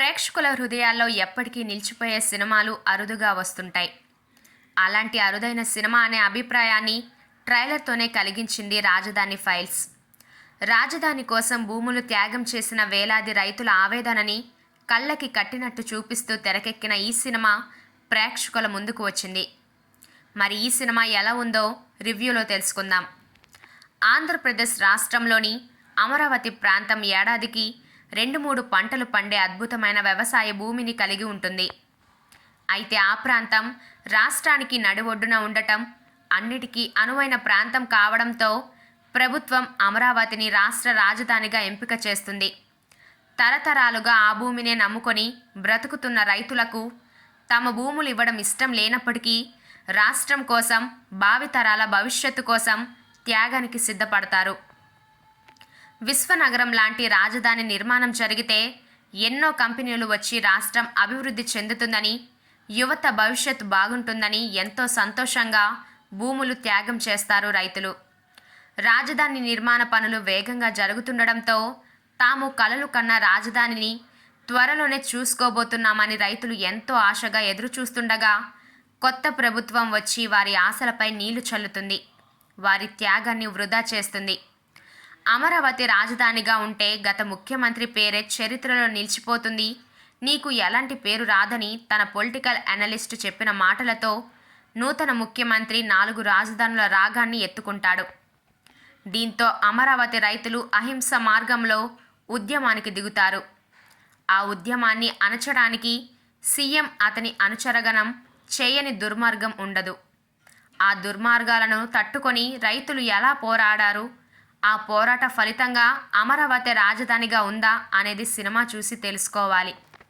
ప్రేక్షకుల హృదయాల్లో ఎప్పటికీ నిలిచిపోయే సినిమాలు అరుదుగా వస్తుంటాయి. అలాంటి అరుదైన సినిమా అనే అభిప్రాయాన్ని ట్రైలర్తోనే కలిగించింది రాజధాని ఫైల్స్. రాజధాని కోసం భూములు త్యాగం చేసిన వేలాది రైతుల ఆవేదనని కళ్ళకి కట్టినట్టు చూపిస్తూ తెరకెక్కిన ఈ సినిమా ప్రేక్షకుల ముందుకు వచ్చింది. మరి ఈ సినిమా ఎలా ఉందో రివ్యూలో తెలుసుకుందాం. ఆంధ్రప్రదేశ్ రాష్ట్రంలోని అమరావతి ప్రాంతం ఏడాదికి 2-3 పంటలు పండే అద్భుతమైన వ్యవసాయ భూమిని కలిగి ఉంటుంది. అయితే ఆ ప్రాంతం రాష్ట్రానికి నడిఒడ్డున ఉండటం, అన్నిటికీ అనువైన ప్రాంతం కావడంతో ప్రభుత్వం అమరావతిని రాష్ట్ర రాజధానిగా ఎంపిక చేస్తుంది. తరతరాలుగా ఆ భూమినే నమ్ముకొని బ్రతుకుతున్న రైతులకు తమ భూములు ఇవ్వడం ఇష్టం లేనప్పటికీ రాష్ట్రం కోసం, భావితరాల భవిష్యత్తు కోసం త్యాగానికి సిద్ధపడతారు. విశ్వనగరం లాంటి రాజధాని నిర్మాణం జరిగితే ఎన్నో కంపెనీలు వచ్చి రాష్ట్రం అభివృద్ధి చెందుతుందని, యువత భవిష్యత్తు బాగుంటుందని ఎంతో సంతోషంగా భూములు త్యాగం చేస్తారు రైతులు. రాజధాని నిర్మాణ పనులు వేగంగా జరుగుతుండడంతో తాము కలలు కన్న రాజధానిని త్వరలోనే చూసుకోబోతున్నామని రైతులు ఎంతో ఆశగా ఎదురుచూస్తుండగా కొత్త ప్రభుత్వం వచ్చి వారి ఆశలపై నీళ్లు చల్లుతుంది. వారి త్యాగాన్ని వృధా చేస్తుంది. అమరావతి రాజధానిగా ఉంటే గత ముఖ్యమంత్రి పేరే చరిత్రలో నిలిచిపోతుంది, నీకు ఎలాంటి పేరు రాదని తన పొలిటికల్ అనలిస్ట్ చెప్పిన మాటలతో నూతన ముఖ్యమంత్రి 4 రాజధానుల రాగాన్ని ఎత్తుకుంటాడు. దీంతో అమరావతి రైతులు అహింస మార్గంలో ఉద్యమానికి దిగుతారు. ఆ ఉద్యమాన్ని అణచడానికి సీఎం అతని అనుచరగణం చేయని దుర్మార్గం ఉండదు. ఆ దుర్మార్గాలను తట్టుకొని రైతులు ఎలా పోరాడారు, ఆ పోరాట ఫలితంగా అమరావతి రాజధానిగా ఉందా అనేది సినిమా చూసి తెలుసుకోవాలి.